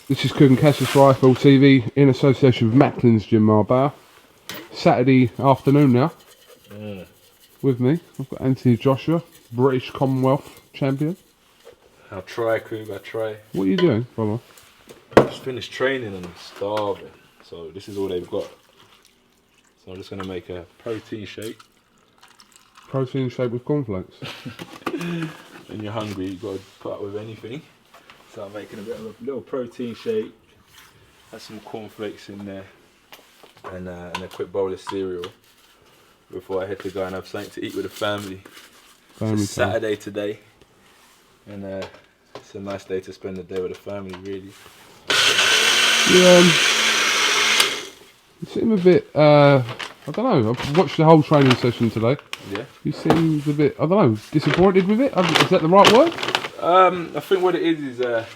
This is KUGAN CASSIUS Rifle TV in association with Macklin's Gym Marbella. Saturday afternoon now. With me, I've got Anthony Joshua, British Commonwealth champion. I'll try, Krug, I try. What are you doing, brother? Just finished training and I'm starving. So this is all they've got. So I'm just going to make a protein shake. Protein shake with cornflakes. When you're hungry, you've got to put up with anything. So I'm making a bit of a little protein shake. Have some cornflakes in there. And a quick bowl of cereal. Before I head to go and have something to eat with the family. It's Saturday today. And it's a nice day to spend the day with the family, really. You seem a bit, I don't know, I've watched the whole training session today. Yeah. You seem a bit, I don't know, disappointed with it? Is that the right word? I think what it is at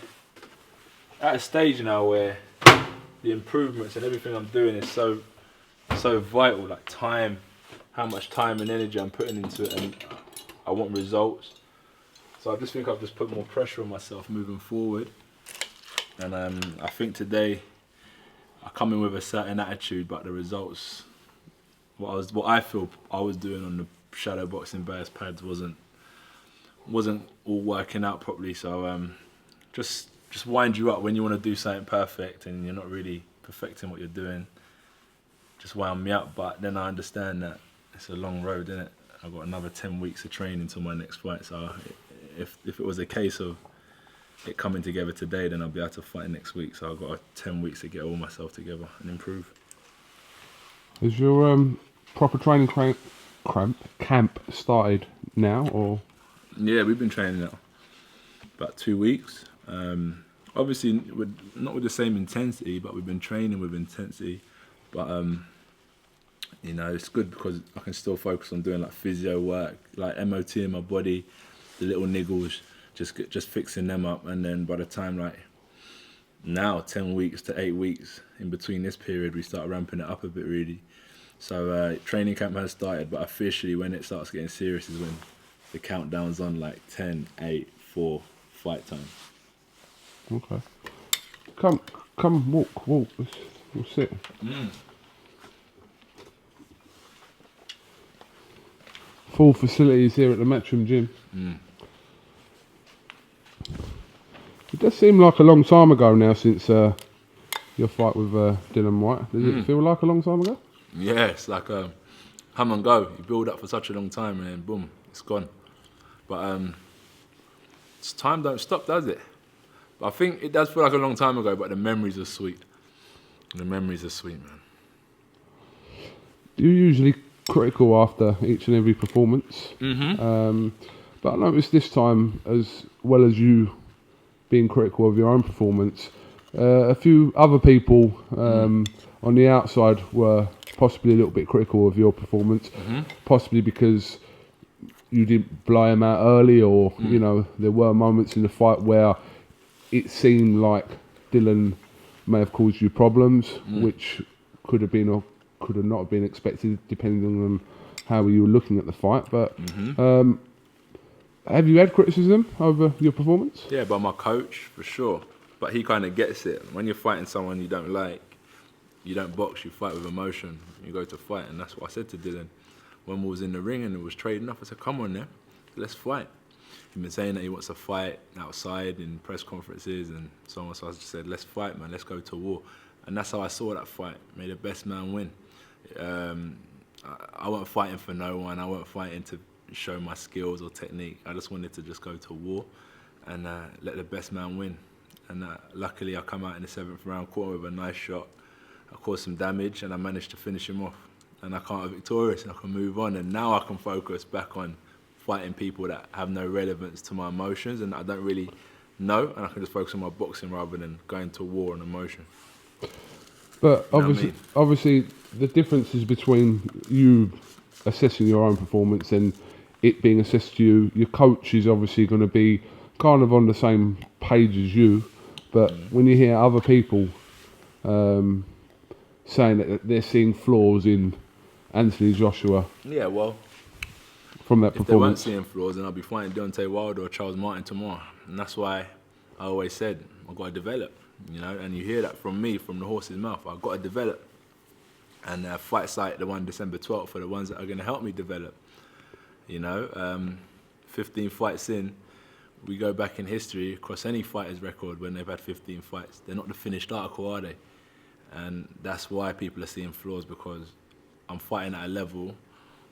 a stage now where the improvements and everything I'm doing is so vital, like time, how much time and energy I'm putting into it, and I want results. So I just think I've just put more pressure on myself moving forward. And I think today I come in with a certain attitude, but the results, what I feel I was doing on the shadow boxing bias pads wasn't all working out properly. So just wind you up when you want to do something perfect and you're not really perfecting what you're doing. Just wound me up, but then I understand that it's a long road, isn't it? I've got another 10 weeks of training until my next fight. So if it was a case of it coming together today, then I'll be able to fight next week. So I've got 10 weeks to get all myself together and improve. Is your proper training camp started now, or? Yeah, we've been training now about 2 weeks. Obviously, not with the same intensity, but we've been training with intensity. But you know, it's good because I can still focus on doing like physio work, like MOT in my body, the little niggles, just fixing them up. And then by the time like now, 10 weeks to 8 weeks in between this period, we start ramping it up a bit really. So training camp has started, but officially when it starts getting serious is when the countdown's on, like 10, 8, 4, fight time. Okay. Come, walk. We'll sit. Full facilities here at the Matchroom Gym. It does seem like a long time ago now since your fight with Dillian Whyte. Does it feel like a long time ago? Yeah, it's like come and go. You build up for such a long time and then boom, it's gone. But time don't stop, does it? But I think it does feel like a long time ago, but the memories are sweet. The memories are sweet, man. Do you usually critical after each and every performance? But I noticed this time, as well as you being critical of your own performance, a few other people on the outside were possibly a little bit critical of your performance, possibly because you didn't blow him out early, or you know, there were moments in the fight where it seemed like Dillian may have caused you problems, which could have been or could have not been expected, depending on how you were looking at the fight. But have you had criticism over your performance? Yeah, by my coach, for sure. But he kind of gets it. When you're fighting someone you don't like, you don't box, you fight with emotion. You go to fight, and that's what I said to Dillian. When we was in the ring and it was trading off, I said, come on then, let's fight. He's been saying that he wants to fight outside in press conferences and so on. So I just said, let's fight, man, let's go to war. And that's how I saw that fight. May the best man win. I wasn't fighting for no one. I wasn't fighting to show my skills or technique. I just wanted to just go to war and let the best man win. And luckily I come out in the 7th round, caught him with a nice shot. I caused some damage and I managed to finish him off. And I come out victorious and I can move on. And now I can focus back on fighting people that have no relevance to my emotions and I don't really know. And I can just focus on my boxing rather than going to war on emotion. But obviously, the differences between you assessing your own performance and it being assessed to you, your coach is obviously going to be kind of on the same page as you. But when you hear other people saying that they're seeing flaws in Anthony Joshua, yeah, well, from that if they weren't performance, seeing flaws, then I'll be fighting Deontay Wilder or Charles Martin tomorrow. And that's why I always said I've got to develop. you know, and you hear that from me, from the horse's mouth. I've got to develop. And Fight Site, the one December 12th, are the ones that are going to help me develop. You know, 15 fights in, we go back in history, across any fighter's record when they've had 15 fights. They're not the finished article, are they? And that's why people are seeing flaws, because I'm fighting at a level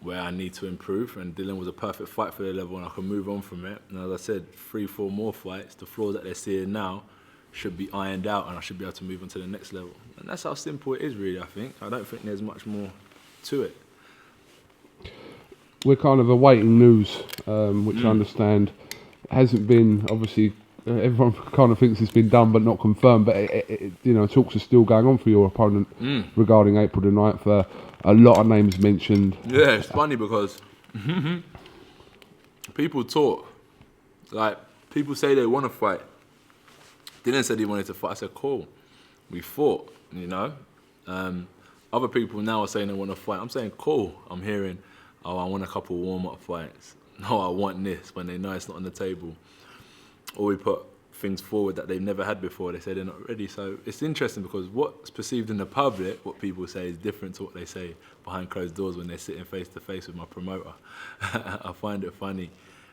where I need to improve, and Dillian was a perfect fight for the level, and I can move on from it. And as I said, 3-4 more fights, the flaws that they're seeing now should be ironed out, and I should be able to move on to the next level. And that's how simple it is, really, I think. I don't think there's much more to it. We're kind of awaiting news, which I understand hasn't been, obviously, everyone kind of thinks it's been done but not confirmed, but you know, talks are still going on for your opponent regarding April the 9th. A lot of names mentioned. Yeah, it's funny because people talk, like, people say they want to fight. Dillian said he wanted to fight. I said, cool, we fought, you know. Other people now are saying they want to fight. I'm saying, cool. I'm hearing, oh, I want a couple warm-up fights. No, I want this, when they know it's not on the table. Or we put things forward that they've never had before. They say they're not ready. So it's interesting because what's perceived in the public, what people say, is different to what they say behind closed doors when they're sitting face-to-face with my promoter. I find it funny.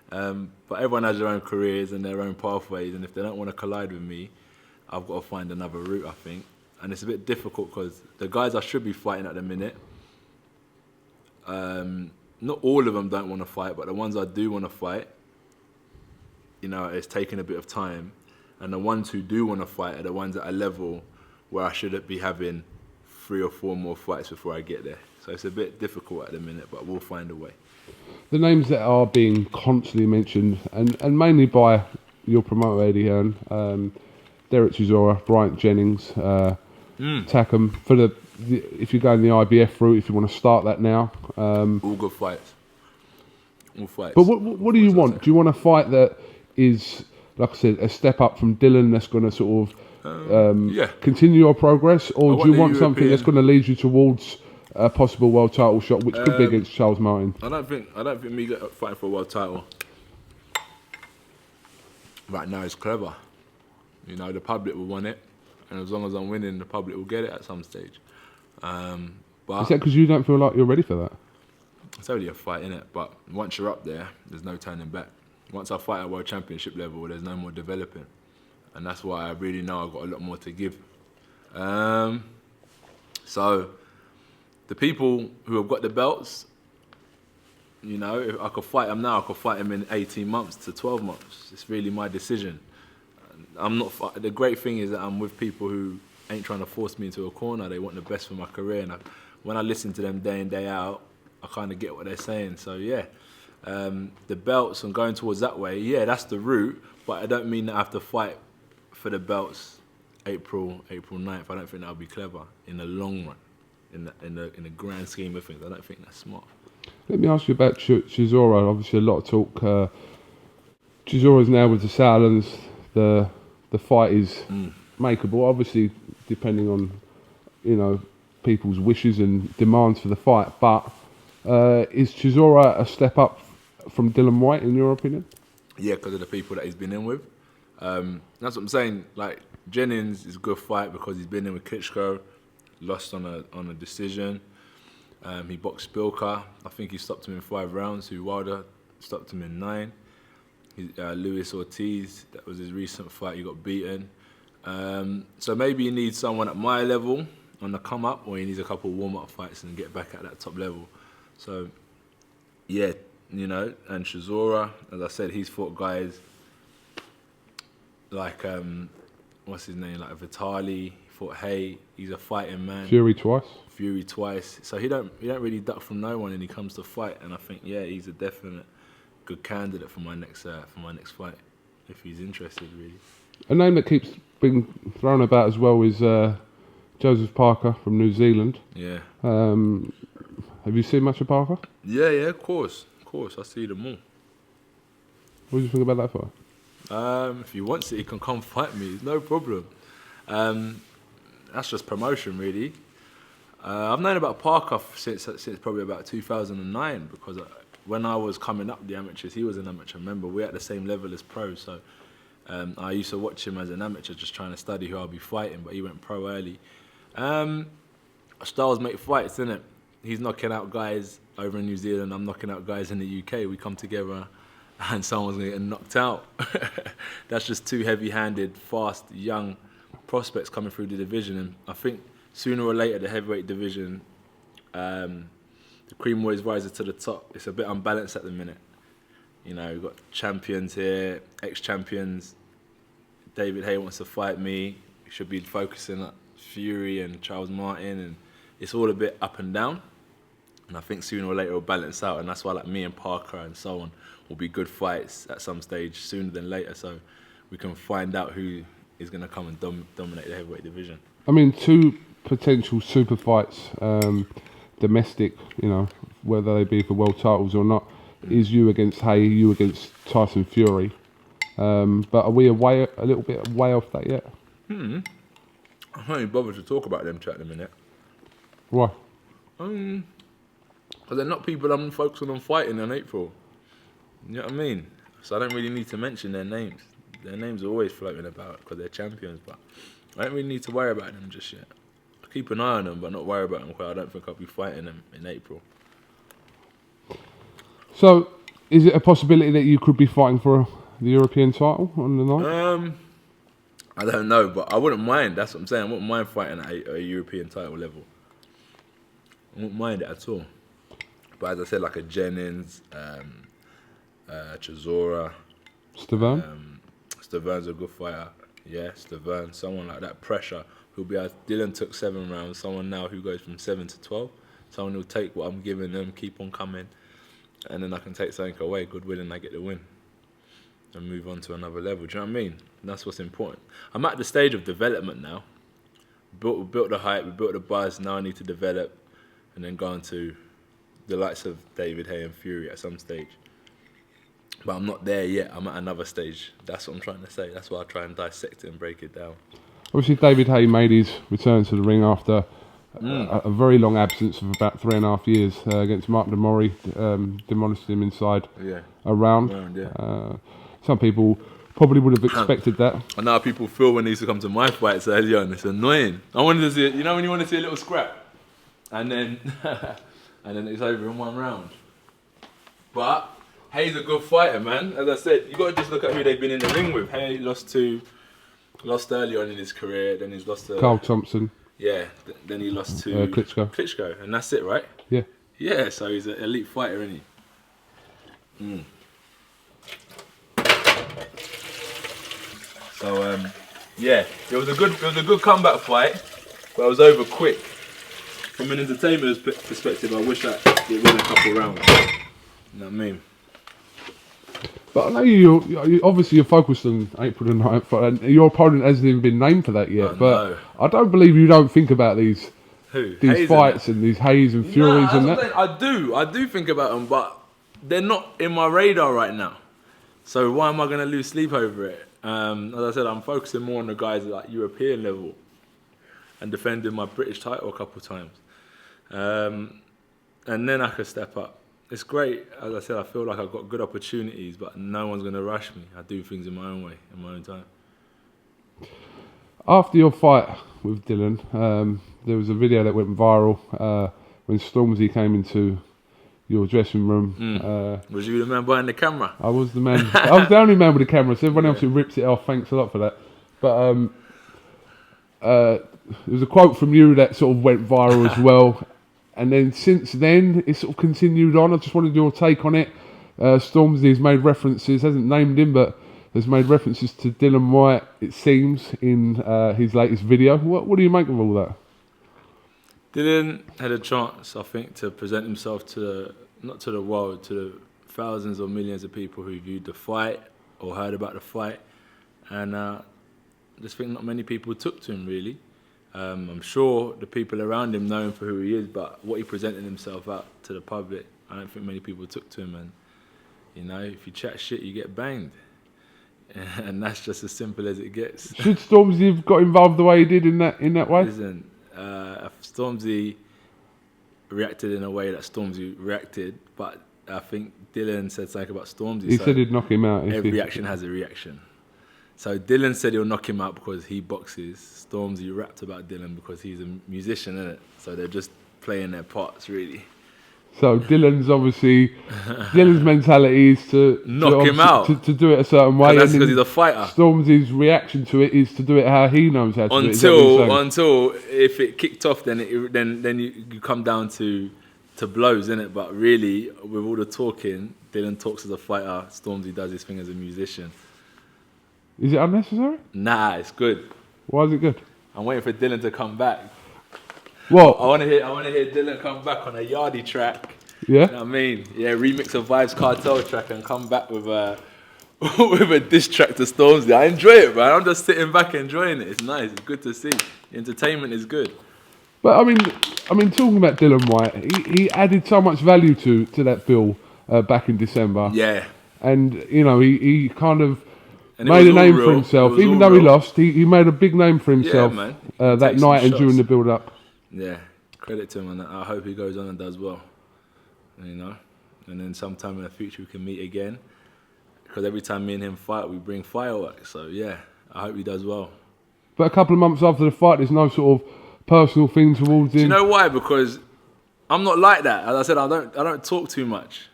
But everyone has their own careers and their own pathways, and if they don't want to collide with me, I've got to find another route, I think. And it's a bit difficult because the guys I should be fighting at the minute, not all of them don't want to fight, but the ones I do want to fight, you know, it's taking a bit of time. And the ones who do want to fight are the ones at a level where I should be having 3 or 4 more fights before I get there. So it's a bit difficult at the minute, but we'll find a way. The names that are being constantly mentioned, and mainly by your promoter, Eddie Hearn, Derek Chisora, Bryant Jennings, Takam, for the if you go in the IBF route, if you want to start that now. All good fights. All fights. But what do you want? Do you want a fight that is, like I said, a step up from Dillian that's going to sort of continue your progress, or do you want something that's going to lead you towards a possible world title shot, which could be against Charles Martin? I don't think me fighting for a world title right now is clever. You know, the public will want it, and as long as I'm winning, the public will get it at some stage. But is that because you don't feel like you're ready for that? It's only a fight, innit? But once you're up there, there's no turning back. Once I fight at world championship level, there's no more developing. And that's why I really know I've got a lot more to give. So, the people who have got the belts, you know, if I could fight them now, I could fight them in 18 months to 12 months. It's really my decision. I'm not. The great thing is that I'm with people who ain't trying to force me into a corner. They want the best for my career. And when I listen to them day in, day out, I kind of get what they're saying. So, yeah. The belts and going towards that way, yeah, that's the route, but I don't mean that I have to fight for the belts April 9th. I don't think that would be clever in the long run, in the grand scheme of things. I don't think that's smart. Let me ask you about Chisora. Obviously, a lot of talk. Chisora's now with the Salons. The fight is makeable, obviously, depending on, you know, people's wishes and demands for the fight. But is Chisora a step up from Dillian Whyte, in your opinion? Yeah, because of the people that he's been in with. That's what I'm saying. Like, Jennings is a good fight because he's been in with Klitschko, lost on a decision. He boxed Bilka. I think he stopped him in 5 rounds. Who Wilder stopped him in 9. Luis Ortiz, that was his recent fight. He got beaten. So maybe he needs someone at my level on the come up, or he needs a couple of warm up fights and get back at that top level. So, yeah, you know, and Chisora, as I said, he's fought guys like, what's his name, like Vitali, he fought Haye, he's a fighting man. Fury twice. So he don't really duck from no one when he comes to fight, and I think, yeah, he's a definite good candidate for my next fight, if he's interested, really. A name that keeps being thrown about as well is Joseph Parker from New Zealand. Yeah. Have you seen much of Parker? Yeah, of course. I see them all. What do you think about that fight? If he wants it, he can come fight me. No problem. That's just promotion, really. I've known about Parker since probably about 2009, because when I was coming up the amateurs, he was an amateur member. We're at the same level as pros, so I used to watch him as an amateur, just trying to study who I'll be fighting, but he went pro early. Styles make fights, innit? He's knocking out guys over in New Zealand, I'm knocking out guys in the UK. We come together and someone's going to get knocked out. That's just two heavy-handed, fast, young prospects coming through the division. And I think sooner or later, the heavyweight division, the cream always rises to the top. It's a bit unbalanced at the minute. You know, we've got champions here, ex-champions. David Haye wants to fight me. We should be focusing on Fury and Charles Martin, and it's all a bit up and down. And I think sooner or later it'll balance out, and that's why like me and Parker and so on will be good fights at some stage sooner than later, so we can find out who is going to come and dominate the heavyweight division. I mean, two potential super fights, domestic, you know, whether they be for world titles or not, is you against Haye, you against Tyson Fury. But are we a little bit way off that yet? I don't even bother to talk about them two at the minute. Why? Because they're not people I'm focusing on fighting in April. You know what I mean? So I don't really need to mention their names. Their names are always floating about because they're champions, but I don't really need to worry about them just yet. I keep an eye on them, but not worry about them because I don't think I'll be fighting them in April. So, is it a possibility that you could be fighting for the European title on the night? I don't know, but I wouldn't mind. That's what I'm saying. I wouldn't mind fighting at a European title level. I wouldn't mind it at all. But as I said, like a Jennings, Chisora, Stavern? Stavern's a good fighter. Yeah, Stavern, someone like that. Pressure. Who'll be Dillian took 7 rounds. Someone now who goes from 7 to 12. Someone who'll take what I'm giving them, keep on coming, and then I can take something away, goodwill, and I get the win. And move on to another level. Do you know what I mean? And that's what's important. I'm at the stage of development now. We built the hype, we built the buzz. Now I need to develop and then go on to the likes of David Haye and Fury at some stage. But I'm not there yet. I'm at another stage. That's what I'm trying to say. That's why I try and dissect it and break it down. Obviously, David Haye made his return to the ring after a very long absence of about 3.5 years against Mark Demori. Demolished him inside a round. Some people probably would have expected that. And now people feel when they used to come to my fights earlier on, it's annoying. I wanted to see it, you know when you want to see a little scrap? And then and then it's over in 1 round. But Haye's a good fighter, man. As I said, you got to just look at who they've been in the ring with. Haye lost early on in his career, then he's lost to Carl Thompson. Yeah, then he lost to Klitschko. And that's it, right? Yeah. Yeah, so he's an elite fighter, isn't he? So yeah, it was a good comeback fight, but it was over quick. From an entertainer's perspective, I wish that it went a couple rounds. You know what I mean? But I know you obviously you're focused on April the 9th, and your opponent hasn't even been named for that yet. But I don't believe you don't think about these fights and these Hayes and Furies and that. I do think about them, but they're not in my radar right now. So why am I going to lose sleep over it? As I said, I'm focusing more on the guys at like European level and defending my British title a couple of times. And then I could step up. It's great. As I said, I feel like I've got good opportunities, but no one's going to rush me. I do things in my own way, in my own time. After your fight with Dillian, there was a video that went viral when Stormzy came into your dressing room. Was you the man behind the camera? I was the man. I was the only man with the camera, so everyone else who rips it off, thanks a lot for that. But there was a quote from you that sort of went viral as well. And then since then, it sort of continued on. I just wanted your take on it. Stormzy has made references, hasn't named him, but has made references to Dillian Whyte, it seems, in his latest video. What do you make of all that? Dillian had a chance, I think, to present himself to, not to the world, to the thousands or millions of people who viewed the fight or heard about the fight. And I just think not many people took to him, really. I'm sure the people around him know him for who he is, but what he presented himself out to the public, I don't think many people took to him. And, you know, if you chat shit, you get banged. And that's just as simple as it gets. Should Stormzy have got involved the way he did in that way? Listen, Stormzy reacted in a way that Stormzy reacted, but I think Dillian said something about Stormzy. He said he'd knock him out. Every action has a reaction. So Dillian said he'll knock him out because he boxes. Stormzy rapped about Dillian because he's a musician, innit? So they're just playing their parts, really. So Dylan's mentality is to knock him out, to do it a certain way. That's because he's a fighter. Stormzy's reaction to it is to do it how he knows how to do it. Until if it kicked off, then you come down to blows, innit? But really, with all the talking, Dillian talks as a fighter. Stormzy does his thing as a musician. Is it unnecessary? Nah, it's good. Why is it good? I'm waiting for Dillian to come back. What? I want to hear Dillian come back on a Yardie track. Yeah. You know what I mean? Yeah, remix a Vibes Cartel track and come back with a with a diss track to Stormzy. I enjoy it, man. I'm just sitting back enjoying it. It's nice. It's good to see. The entertainment is good. But I mean, talking about Dillian Whyte, he added so much value to that bill back in December. Yeah. And you know, he kind of made a name for himself. Even though he lost, he made a big name for himself that night and during the build-up. Yeah, credit to him on that. I hope he goes on and does well. You know, and then sometime in the future we can meet again. Because every time me and him fight, we bring fireworks. So yeah, I hope he does well. But a couple of months after the fight, there's no sort of personal thing towards him. Do you know why? Because I'm not like that. As I said, I don't talk too much.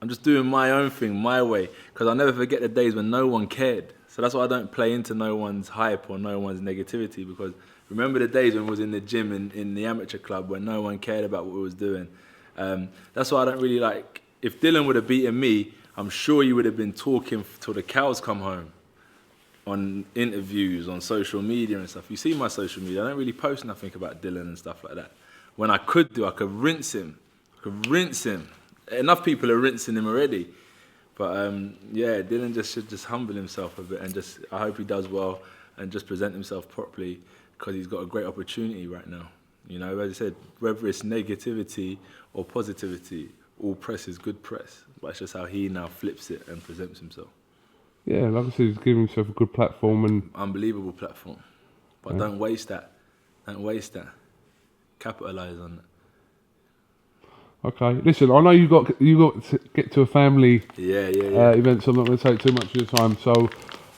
I'm just doing my own thing, my way. Because I'll never forget the days when no one cared. So that's why I don't play into no one's hype or no one's negativity. Because remember the days when we was in the gym in the amateur club where no one cared about what we was doing. That's why I don't really like. If Dillian would have beaten me, I'm sure you would have been talking till the cows come home. On interviews, on social media and stuff. You see my social media, I don't really post nothing about Dillian and stuff like that. When I could rinse him. Enough people are rinsing him already. But yeah, Dillian should just humble himself a bit and I hope he does well and just present himself properly because he's got a great opportunity right now. You know, as I said, whether it's negativity or positivity, all press is good press. But it's just how he now flips it and presents himself. Yeah, like I said, he's giving himself a good platform and unbelievable platform. But don't waste that. Don't waste that. Capitalise on it. Okay, listen. I know you got to get to a family event, so I'm not going to take too much of your time. So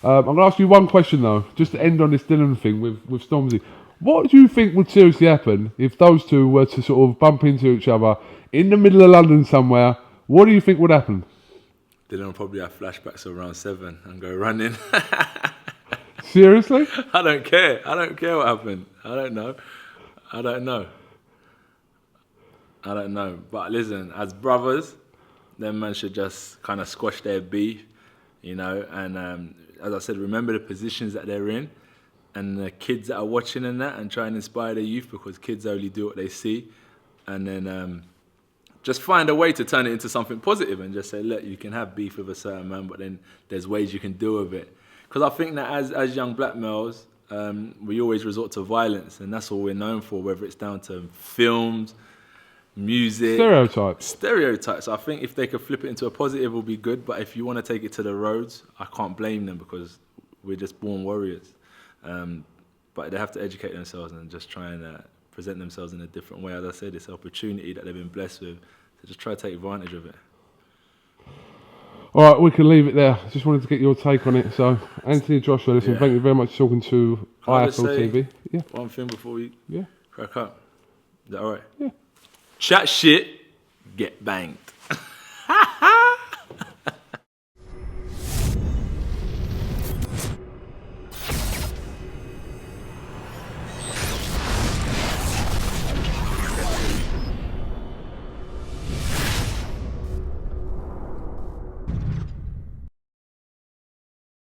I'm going to ask you one question though, just to end on this Dillian thing with Stormzy. What do you think would seriously happen if those two were to sort of bump into each other in the middle of London somewhere? What do you think would happen? Dylan will probably have flashbacks of round 7 and go running. Seriously? I don't care. I don't care what happened. I don't know. But listen, as brothers, them men should just kind of squash their beef, you know. And as I said, remember the positions that they're in and the kids that are watching and that and try and inspire the youth because kids only do what they see. And then just find a way to turn it into something positive and just say, look, you can have beef with a certain man, but then there's ways you can deal with it. Because I think that as young black males, we always resort to violence, and that's all we're known for, whether it's down to films, music. Stereotypes. I think if they could flip it into a positive, it will be good, but if you want to take it to the roads, I can't blame them because we're just born warriors. But they have to educate themselves and just try and present themselves in a different way. As I said, it's an opportunity that they've been blessed with, so just try to take advantage of it. All right, we can leave it there. Just wanted to get your take on it. So, Anthony Joshua, listen, thank you very much for talking to IFL TV. Yeah. One thing before we crack up. Is that all right? Yeah. Chat shit, get banged.